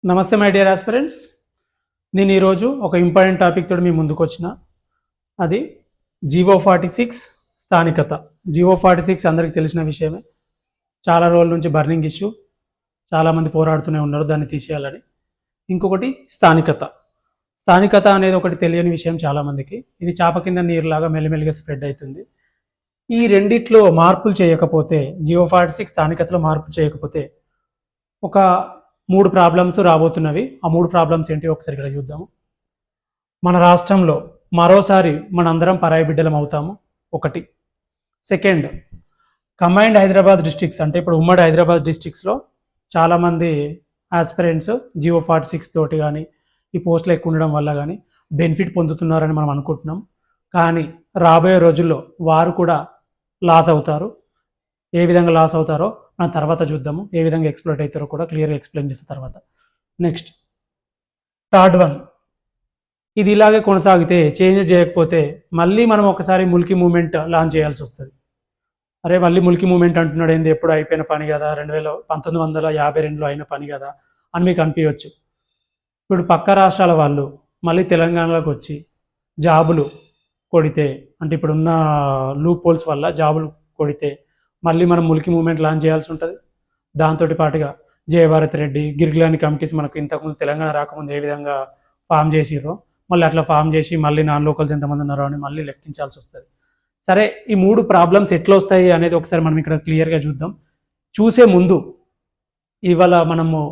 నమస్తే my dear aspirants. నేను ఈరోజు ఒక ఇంపార్టెంట్ టాపిక్ తోటి మీ ముందుకు వచ్చిన. అది GO46 స్థానికత. GO46 అందరికీ తెలిసిన విషయమే. చాలా రోజుల నుంచి బర్నింగ్ ఇష్యూ, చాలామంది పోరాడుతూనే ఉన్నారు దాన్ని తీసేయాలని. ఇంకొకటి స్థానికత. స్థానికత అనేది ఒకటి తెలియని విషయం చాలామందికి. ఇది చాప కింద నీరులాగా మెల్లిమెల్లిగా స్ప్రెడ్ అవుతుంది. ఈ రెండిట్లో మార్పులు చేయకపోతే, GO46 స్థానికతలో మార్పులు చేయకపోతే ఒక 3 ప్రాబ్లమ్స్ రాబోతున్నవి. ఆ 3 ప్రాబ్లమ్స్ ఏంటి ఒకసారి ఇక్కడ చూద్దాము. మన రాష్ట్రంలో మరోసారి మనందరం పరాయి బిడ్డలం అవుతాము ఒకటి. సెకండ్, కంబైన్డ్ హైదరాబాద్ డిస్ట్రిక్ట్స్, అంటే ఇప్పుడు ఉమ్మడి హైదరాబాద్ డిస్ట్రిక్ట్స్లో చాలామంది ఆస్పిరెంట్స్ GO46 తోటి కానీ ఈ పోస్టులు ఎక్కువ ఉండడం వల్ల కానీ బెనిఫిట్ పొందుతున్నారని మనం అనుకుంటున్నాం. కానీ రాబోయే రోజుల్లో వారు కూడా లాస్ అవుతారు. ఏ విధంగా లాస్ అవుతారో మనం తర్వాత చూద్దాము. ఏ విధంగా ఎక్స్ప్లోర్ అవుతారో కూడా క్లియర్గా ఎక్స్ప్లెయిన్ చేసిన తర్వాత. నెక్స్ట్, థర్డ్ వన్, ఇది ఇలాగే కొనసాగితే, చేంజ్ చేయకపోతే మళ్ళీ మనం ఒకసారి ముల్కీ మూమెంట్ లాంచ్ చేయాల్సి వస్తుంది. అరే మళ్ళీ ముల్కీ మూమెంట్ అంటున్నాడు ఏంది, ఎప్పుడు అయిపోయిన పని కదా, 1952లో అయిన పని కదా అని మీకు అనిపించవచ్చు. ఇప్పుడు పక్క రాష్ట్రాల వాళ్ళు మళ్ళీ తెలంగాణలోకి వచ్చి జాబులు కొడితే, అంటే ఇప్పుడున్న లూప్ హోల్స్ వల్ల జాబులు కొడితే మళ్ళీ మనం ముల్కీ మూమెంట్ లాంచ్ చేయాల్సి ఉంటుంది. దాంతో పాటుగా జయభారత్ రెడ్డి, గిరిగిలాని కమిటీస్ మనకు ఇంతకుముందు తెలంగాణ రాకముందు ఏ విధంగా ఫామ్ చేసిరో మళ్ళీ అట్లా ఫామ్ చేసి మళ్ళీ నాన్ లోకల్స్ ఎంతమంది ఉన్నారో అని మళ్ళీ లెక్కించాల్సి వస్తుంది. సరే, ఈ 3 ప్రాబ్లమ్స్ ఎట్లా వస్తాయి అనేది ఒకసారి మనం ఇక్కడ క్లియర్గా చూద్దాం. చూసే ముందు ఇవాళ మనము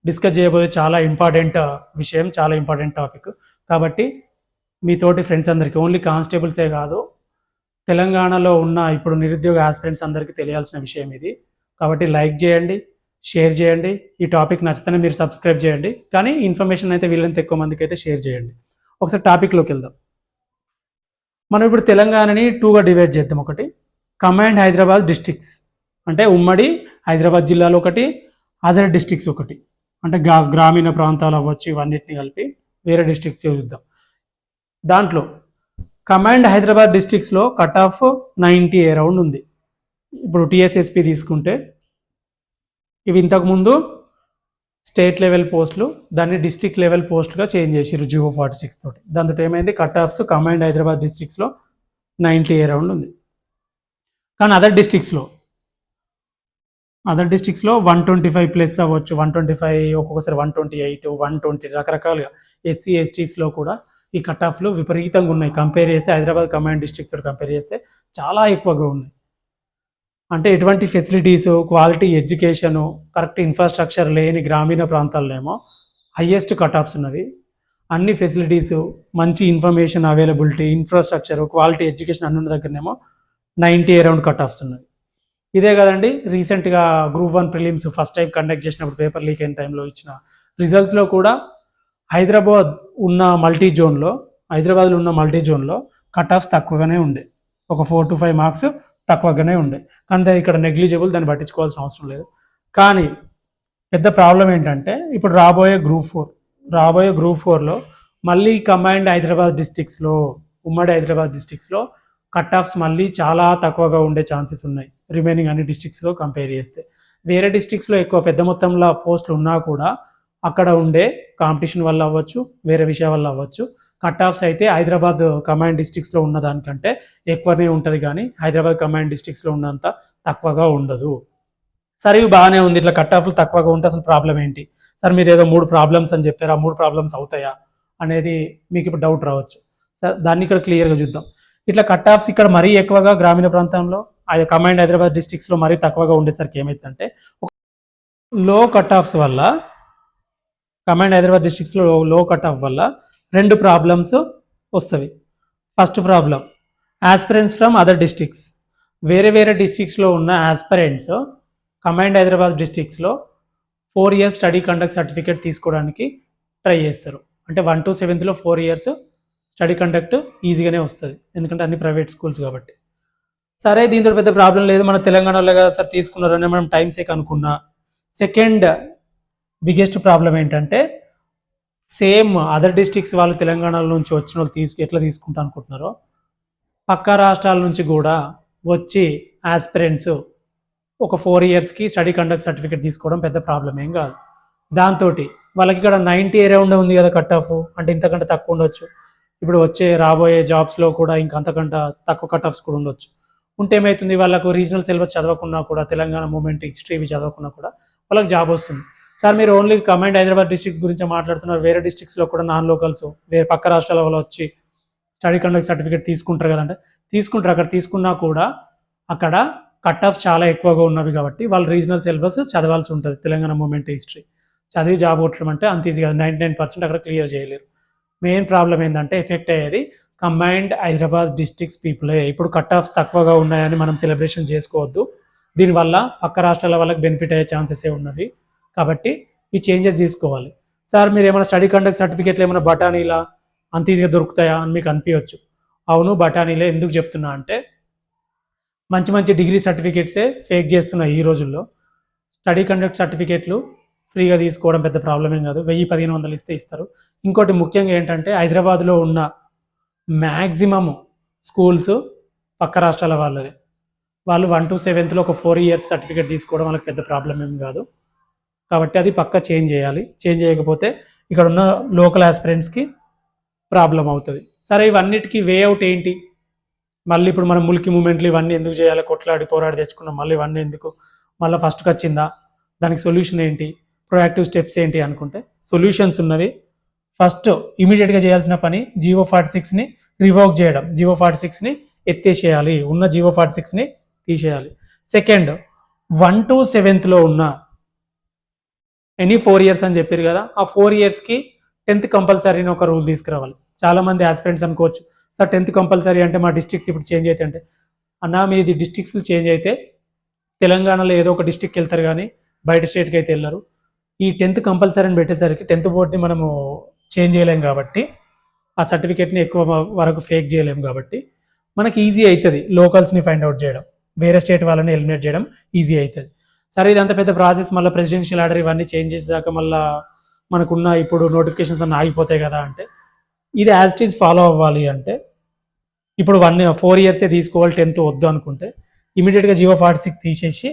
డిస్కస్ చేయబోయే చాలా ఇంపార్టెంట్ విషయం, చాలా ఇంపార్టెంట్ టాపిక్. కాబట్టి మీతోటి ఫ్రెండ్స్ అందరికీ, ఓన్లీ కానిస్టేబుల్సే కాదు, తెలంగాణలో ఉన్న ఇప్పుడు నిరుద్యోగ ఆస్పిరెంట్స్ అందరికీ తెలియాల్సిన విషయం ఇది. కాబట్టి లైక్ చేయండి, షేర్ చేయండి. ఈ టాపిక్ నచ్చితేనే మీరు సబ్స్క్రైబ్ చేయండి, కానీ ఇన్ఫర్మేషన్ అయితే వీళ్ళంత ఎక్కువ మందికి అయితే షేర్ చేయండి. ఒకసారి టాపిక్లోకి వెళ్దాం. మనం ఇప్పుడు తెలంగాణని 2గా డివైడ్ చేద్దాం. ఒకటి కంబైన్డ్ హైదరాబాద్ డిస్ట్రిక్ట్స్, అంటే ఉమ్మడి హైదరాబాద్ జిల్లాలో ఒకటి, అదర్ డిస్ట్రిక్ట్స్ ఒకటి, అంటే గ్రామీణ ప్రాంతాలు అవ్వచ్చు, ఇవన్నిటిని కలిపి వేరే డిస్ట్రిక్ట్స్ చూద్దాం. దాంట్లో కంబైన్డ్ హైదరాబాద్ డిస్ట్రిక్ట్స్లో కట్ ఆఫ్ 90 అరౌండ్ ఉంది. ఇప్పుడు TSSP తీసుకుంటే ఇవి ఇంతకుముందు స్టేట్ లెవెల్ పోస్టులు, దాన్ని డిస్ట్రిక్ట్ లెవెల్ పోస్టులుగా చేంజ్ చేసారు GO46 తోటి. దాంతో ఏమైంది, కట్ ఆఫ్స్ కంబైన్డ్ హైదరాబాద్ డిస్ట్రిక్ట్స్లో 90 అరౌండ్ ఉంది. కానీ అదర్ డిస్ట్రిక్ట్స్లో 125 ప్లస్ అవ్వచ్చు, 125, ఒక్కొక్కసారి 128, 120, రకరకాలుగా SC STస్లో కూడా ఈ కట్ ఆఫ్లు విపరీతంగా ఉన్నాయి. కంపేర్ చేస్తే హైదరాబాద్ కంబైన్డ్ డిస్ట్రిక్ట్స్ కంపేర్ చేస్తే చాలా ఎక్కువగా ఉన్నాయి. అంటే ఎటువంటి facilities, quality education, correct infrastructure లేని గ్రామీణ ప్రాంతాల్లో ఏమో హయ్యెస్ట్ కట్ ఆఫ్స్ ఉన్నవి. అన్ని ఫెసిలిటీసు, మంచి information availability, infrastructure, quality education అన్ని ఉన్న దగ్గరనేమో 90 అరౌండ్ కట్ ఆఫ్స్ ఉన్నవి. ఇదే కదండి రీసెంట్గా group 1 prelims first time conduct చేసినప్పుడు పేపర్ లీక్ అయిన టైంలో ఇచ్చిన రిజల్ట్స్లో కూడా హైదరాబాద్లో ఉన్న మల్టీ జోన్లో కట్ ఆఫ్స్ తక్కువగానే ఉండే, ఒక 4 to 5 మార్క్స్ తక్కువగానే ఉండే. కానీ ఇక్కడ నెగ్లిజిబుల్, దాన్ని పట్టించుకోవాల్సిన అవసరం లేదు. కానీ పెద్ద ప్రాబ్లం ఏంటంటే ఇప్పుడు రాబోయే గ్రూప్ 4లో మళ్ళీ కంబైన్డ్ హైదరాబాద్ డిస్ట్రిక్ట్స్లో, ఉమ్మడి హైదరాబాద్ డిస్ట్రిక్ట్స్లో కట్ ఆఫ్స్ మళ్ళీ చాలా తక్కువగా ఉండే ఛాన్సెస్ ఉన్నాయి రిమైనింగ్ అన్ని డిస్ట్రిక్ట్స్లో కంపేర్ చేస్తే. వేరే డిస్ట్రిక్ట్స్లో ఎక్కువ పెద్ద మొత్తంలో పోస్టులు ఉన్నా కూడా అక్కడ ఉండే కాంపిటీషన్ వల్ల అవ్వచ్చు, వేరే విషయం వల్ల అవ్వచ్చు, కట్ ఆఫ్స్ అయితే హైదరాబాద్ కంబైన్డ్ డిస్ట్రిక్ట్స్లో ఉన్న దానికంటే ఎక్కువనే ఉంటుంది, కానీ హైదరాబాద్ కంబైన్డ్ డిస్ట్రిక్ట్స్లో ఉన్నంత తక్కువగా ఉండదు. సరే, ఇవి బాగానే ఉంది. ఇట్లా కట్ ఆఫ్లు తక్కువగా ఉంటే అసలు ప్రాబ్లం ఏంటి? సార్ మీరు ఏదో 3 ప్రాబ్లమ్స్ అని చెప్పారు, ఆ 3 ప్రాబ్లమ్స్ అవుతాయా అనేది మీకు ఇప్పుడు డౌట్ రావచ్చు. సార్ దాన్ని ఇక్కడ క్లియర్గా చూద్దాం. ఇట్లా కట్ ఆఫ్స్ ఇక్కడ మరీ ఎక్కువగా గ్రామీణ ప్రాంతంలో, కంబైన్డ్ హైదరాబాద్ డిస్ట్రిక్ట్స్లో మరీ తక్కువగా ఉండేసరికి ఏమైందంటే, లో కట్ ఆఫ్స్ వల్ల, కంబైన్డ్ హైదరాబాద్ డిస్ట్రిక్ట్స్లో లో కట్ ఆఫ్ వల్ల 2 ప్రాబ్లమ్స్ వస్తవి. First problem, aspirants from other districts. వేరే డిస్ట్రిక్ట్స్లో ఉన్న ఆస్పిరెంట్స్ కంబైన్డ్ హైదరాబాద్ డిస్ట్రిక్ట్స్లో 4 years స్టడీ కండక్ట్ సర్టిఫికేట్ తీసుకోవడానికి ట్రై చేస్తారు. అంటే 1 to 7th 4 years study conduct ఈజీగానే వస్తుంది, ఎందుకంటే అన్ని ప్రైవేట్ స్కూల్స్ కాబట్టి. సరే, దీంతో పెద్ద ప్రాబ్లం లేదు, మన తెలంగాణలో కదా సార్ తీసుకున్నారని మనం టైం సేక్ అనుకున్నా. సెకండ్ బిగ్గెస్ట్ ప్రాబ్లం ఏంటంటే, సేమ్ అదర్ డిస్ట్రిక్ట్స్ వాళ్ళు తెలంగాణలో నుంచి వచ్చిన వాళ్ళు ఎట్లా తీసుకుంటా అనుకుంటున్నారో, పక్క రాష్ట్రాల నుంచి కూడా వచ్చి ఆస్పిరెంట్స్ ఒక 4 yearsకి స్టడీ కండక్ట్ సర్టిఫికేట్ తీసుకోవడం పెద్ద ప్రాబ్లం ఏం కాదు. దాంతో వాళ్ళకి ఇక్కడ 90 అరౌండ్ ఉంది కదా కట్ ఆఫ్, అంటే ఇంతకంటే తక్కువ ఉండొచ్చు. ఇప్పుడు వచ్చే రాబోయే జాబ్స్లో కూడా ఇంకా అంతకంటే తక్కువ కట్ ఆఫ్స్ కూడా ఉండొచ్చు. ఉంటే ఏమవుతుంది, వాళ్ళకు రీజనల్ సిలబస్ చదవకున్నా కూడా, తెలంగాణ మూమెంట్ హిస్టరీ ఇవి చదవకున్నా కూడా వాళ్ళకి జాబ్ వస్తుంది. సార్ మీరు ఓన్లీ కమాండ్ హైదరాబాద్ డిస్ట్రిక్ట్స్ గురించి మాట్లాడుతున్నారు, వేరే డిస్ట్రిక్ట్స్లో కూడా నాన్ లోకల్స్ వేరే పక్క రాష్ట్రాల వాళ్ళు వచ్చి స్టడీ కండక్ట్ సర్టిఫికేట్ తీసుకుంటారు కదంటే తీసుకుంటారు. అక్కడ తీసుకున్నా కూడా అక్కడ కట్ ఆఫ్ చాలా ఎక్కువగా ఉన్నవి కాబట్టి వాళ్ళు రీజనల్ సిలబస్ చదవాల్సి ఉంటుంది. తెలంగాణ మూమెంట్ హిస్టరీ చదివి జాబ్ కొట్టడం అంటే అంత ఈజీ కాదు. 99% అక్కడ క్లియర్ చేయలేరు. మెయిన్ ప్రాబ్లం ఏంటంటే ఎఫెక్ట్ అయ్యేది కంబైన్డ్ హైదరాబాద్ డిస్ట్రిక్ట్స్ పీపులే. ఇప్పుడు కట్ ఆఫ్ తక్కువగా ఉన్నాయని మనం సెలబ్రేషన్ చేసుకోవద్దు. దీనివల్ల పక్క రాష్ట్రాల వాళ్ళకి బెనిఫిట్ అయ్యే ఛాన్సెసే ఉన్నవి. కాబట్టి ఈ చేంజెస్ తీసుకోవాలి. సార్ మీరు ఏమైనా స్టడీ కండక్ట్ సర్టిఫికేట్లు ఏమైనా బఠానీలా అంత ఈజీగా దొరుకుతాయా అని మీకు అనిపించవచ్చు. అవును, బఠానీలే. ఎందుకు చెప్తున్నా అంటే మంచి మంచి డిగ్రీ సర్టిఫికేట్సే ఫేక్ చేస్తున్నాయి ఈ రోజుల్లో. స్టడీ కండక్ట్ సర్టిఫికేట్లు ఫ్రీగా తీసుకోవడం పెద్ద ప్రాబ్లం ఏం కాదు. 1000-1500 ఇస్తే ఇస్తారు. ఇంకోటి ముఖ్యంగా ఏంటంటే హైదరాబాద్లో ఉన్న మ్యాక్సిమమ్ స్కూల్స్ పక్క రాష్ట్రాల వాళ్ళవి. వాళ్ళు 1 to 7th ఒక 4 years సర్టిఫికేట్ తీసుకోవడం వాళ్ళకి పెద్ద ప్రాబ్లం ఏం కాదు. కాబట్టి అది పక్కా చేంజ్ చేయాలి. చేంజ్ చేయకపోతే ఇక్కడ ఉన్న లోకల్ ఆస్పిరెంట్స్కి ప్రాబ్లం అవుతుంది. సరే, ఇవన్నిటికీ వే అవుట్ ఏంటి? మళ్ళీ ఇప్పుడు మనం ముల్కీ మూమెంట్లు ఇవన్నీ ఎందుకు చేయాలి? కొట్లాడి పోరాడి తెచ్చుకున్నాం, మళ్ళీ ఇవన్నీ ఎందుకు? మళ్ళీ ఫస్ట్కి వచ్చిందా? దానికి సొల్యూషన్ ఏంటి? ప్రొయాక్టివ్ స్టెప్స్ ఏంటి అనుకుంటే సొల్యూషన్స్ ఉన్నవి. ఫస్ట్ ఇమీడియట్గా చేయాల్సిన పని జీవో 46ని రివోక్ చేయడం. జీవో 46ని ఎత్తేసేయాలి. ఉన్న జీవో 46ని తీసేయాలి. సెకండ్, 1 to 7th ఉన్న ఎనీ 4 years అని చెప్పారు కదా, ఆ 4 yearsకి 10th కంపల్సరీ అని ఒక రూల్ తీసుకురావాలి. చాలామంది ఆస్పిరెంట్స్ అనుకోవచ్చు, సార్ 10th కంపల్సరీ అంటే మా డిస్ట్రిక్ట్స్ ఇప్పుడు చేంజ్ అయితే అంటే, అన్నా మీది డిస్ట్రిక్ట్స్ చేంజ్ అయితే తెలంగాణలో ఏదో ఒక డిస్ట్రిక్ట్కి వెళ్తారు కానీ బయట స్టేట్కి అయితే వెళ్ళరు. ఈ 10th కంపల్సరీ అని పెట్టేసరికి 10th బోర్డ్ని మనము చేంజ్ చేయలేం కాబట్టి, ఆ సర్టిఫికేట్ని ఎక్కువ వరకు ఫేక్ చేయలేం కాబట్టి మనకి ఈజీ అవుతుంది లోకల్స్ని ఫైండ్ అవుట్ చేయడం, వేరే స్టేట్ వాళ్ళని ఎలిమినేట్ చేయడం ఈజీ అవుతుంది. సరే, ఇదంతా పెద్ద ప్రాసెస్, మళ్ళీ ప్రెసిడెన్షియల్ ఆర్డర్ ఇవన్నీ చేంజ్ చేసేదాకా మళ్ళీ మనకున్న ఇప్పుడు నోటిఫికేషన్స్ అన్నీ ఆగిపోతాయి కదా అంటే, ఇది యాజ్ ఇట్ ఈజ్ ఫాలో అవ్వాలి అంటే ఇప్పుడు 4 years తీసుకోవాలి, 10th వద్దు అనుకుంటే ఇమీడియట్గా జీవో 46 తీసేసి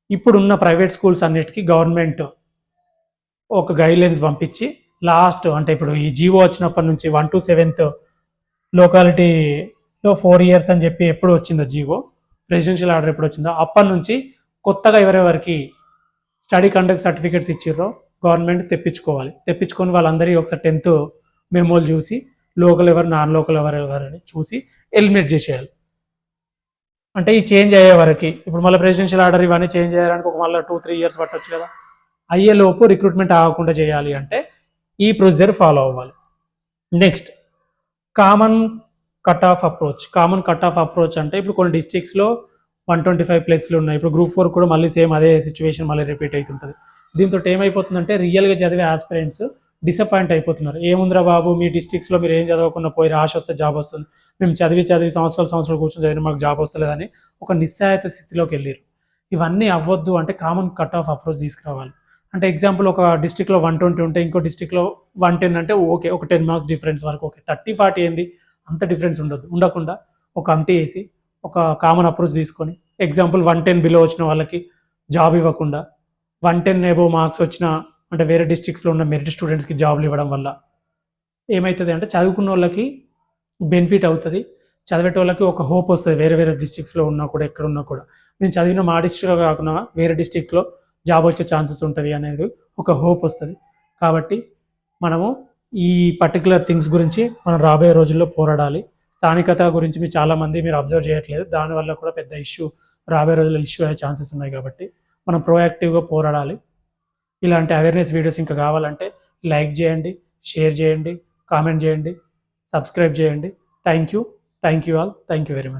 ఇప్పుడున్న ప్రైవేట్ స్కూల్స్ అన్నిటికీ గవర్నమెంట్ ఒక గైడ్లైన్స్ పంపించి లాస్ట్ అంటే ఇప్పుడు ఈ జీవో వచ్చినప్పటి నుంచి 1 to 7th లోకాలిటీలో 4 years అని చెప్పి ఎప్పుడు వచ్చిందో జీవో, ప్రెసిడెన్షియల్ ఆర్డర్ ఎప్పుడు వచ్చిందో అప్పటి నుంచి కొత్తగా ఎవరెవరికి స్టడీ కండక్ట్ సర్టిఫికేట్స్ ఇచ్చిర్రో గవర్నమెంట్ తెప్పించుకోవాలి. తెప్పించుకొని వాళ్ళందరికీ ఒకసారి 10th మెమోలు చూసి లోకల్ ఎవరు నాన్ లోకల్ ఎవరెవరని చూసి ఎలిమినేట్ చేసేయాలి. అంటే ఈ చేంజ్ అయ్యే వరకు ఇప్పుడు మళ్ళీ ప్రెసిడెన్షియల్ ఆర్డర్ ఇవన్నీ చేంజ్ చేయడానికి ఒక మళ్ళీ 2-3 years పట్టొచ్చు కదా. అయ్యేలోపు రిక్రూట్మెంట్ ఆగకుండా చేయాలి అంటే ఈ ప్రొసీజర్ ఫాలో అవ్వాలి. Next, common cut off approach. Common cut off approach అంటే ఇప్పుడు కొన్ని డిస్ట్రిక్ట్స్లో 125 ప్లేస్లు ఉన్నాయి. ఇప్పుడు గ్రూప్ 4 కూడా మళ్ళీ సేమ్ అదే సిచ్యువేషన్ మళ్ళీ రిపీట్ అవుతుంటుంది. దీంతో ఏమైపోతుందంటే రియల్గా చదివే ఆస్పిరెంట్స్ డిసప్పాయింట్ అయిపోతున్నారు. ఏముందిరా బాబు, మీ డిస్ట్రిక్ట్స్లో మీరు ఏం చదవకుండా పోయి రాసి వస్తే జాబ్ వస్తుంది, మేము చదివి సంవత్సరాలు కూర్చొని చదివి మాకు జాబ్ వస్తలేదని ఒక నిస్సహాయత స్థితిలోకి వెళ్ళారు. ఇవన్నీ అవ్వద్దు అంటే కామన్ కట్ ఆఫ్ అప్రోచ్ తీసుకురావాలి. అంటే ఎగ్జాంపుల్ ఒక డిస్ట్రిక్ట్లో 120 ఉంటే ఇంకో డిస్ట్రిక్ట్లో 110 అంటే ఓకే, ఒక 10 marks డిఫరెన్స్ వరకు ఓకే. 30-40 ఏంది, అంత డిఫరెన్స్ ఉండకుండా ఒక అంతే వేసి ఒక కామన్ అప్రోచ్ తీసుకొని ఎగ్జాంపుల్ 110 బిలో వచ్చిన వాళ్ళకి జాబ్ ఇవ్వకుండా 110 ఎబోవ్ మార్క్స్ వచ్చిన అంటే వేరే డిస్ట్రిక్ట్స్లో ఉన్న మెరిట్ స్టూడెంట్స్కి జాబ్లు ఇవ్వడం వల్ల ఏమవుతుంది అంటే చదువుకున్న వాళ్ళకి బెనిఫిట్ అవుతుంది, చదివేటోళ్ళకి ఒక హోప్ వస్తుంది. వేరే వేరే డిస్ట్రిక్ట్స్లో ఉన్నా కూడా ఎక్కడున్నా కూడా నేను చదివిన మా డిస్ట్రిక్ట్లో కాకుండా వేరే డిస్ట్రిక్ట్లో జాబ్ వచ్చే ఛాన్సెస్ ఉంటుంది అనేది ఒక హోప్ వస్తుంది. కాబట్టి మనము ఈ పర్టికులర్ థింగ్స్ గురించి మనం రాబోయే రోజుల్లో పోరాడాలి. స్థానికత గురించి మీరు చాలామంది అబ్జర్వ్ చేయట్లేదు, దానివల్ల కూడా పెద్ద ఇష్యూ రాబోయే రోజుల్లో ఇష్యూ అయ్యే ఛాన్సెస్ ఉన్నాయి. కాబట్టి మనం ప్రోయాక్టివ్గా పోరాడాలి. ఇలాంటి అవేర్నెస్ వీడియోస్ ఇంకా కావాలంటే లైక్ చేయండి, షేర్ చేయండి, కామెంట్ చేయండి, సబ్స్క్రైబ్ చేయండి. Thank you all. Thank you very much.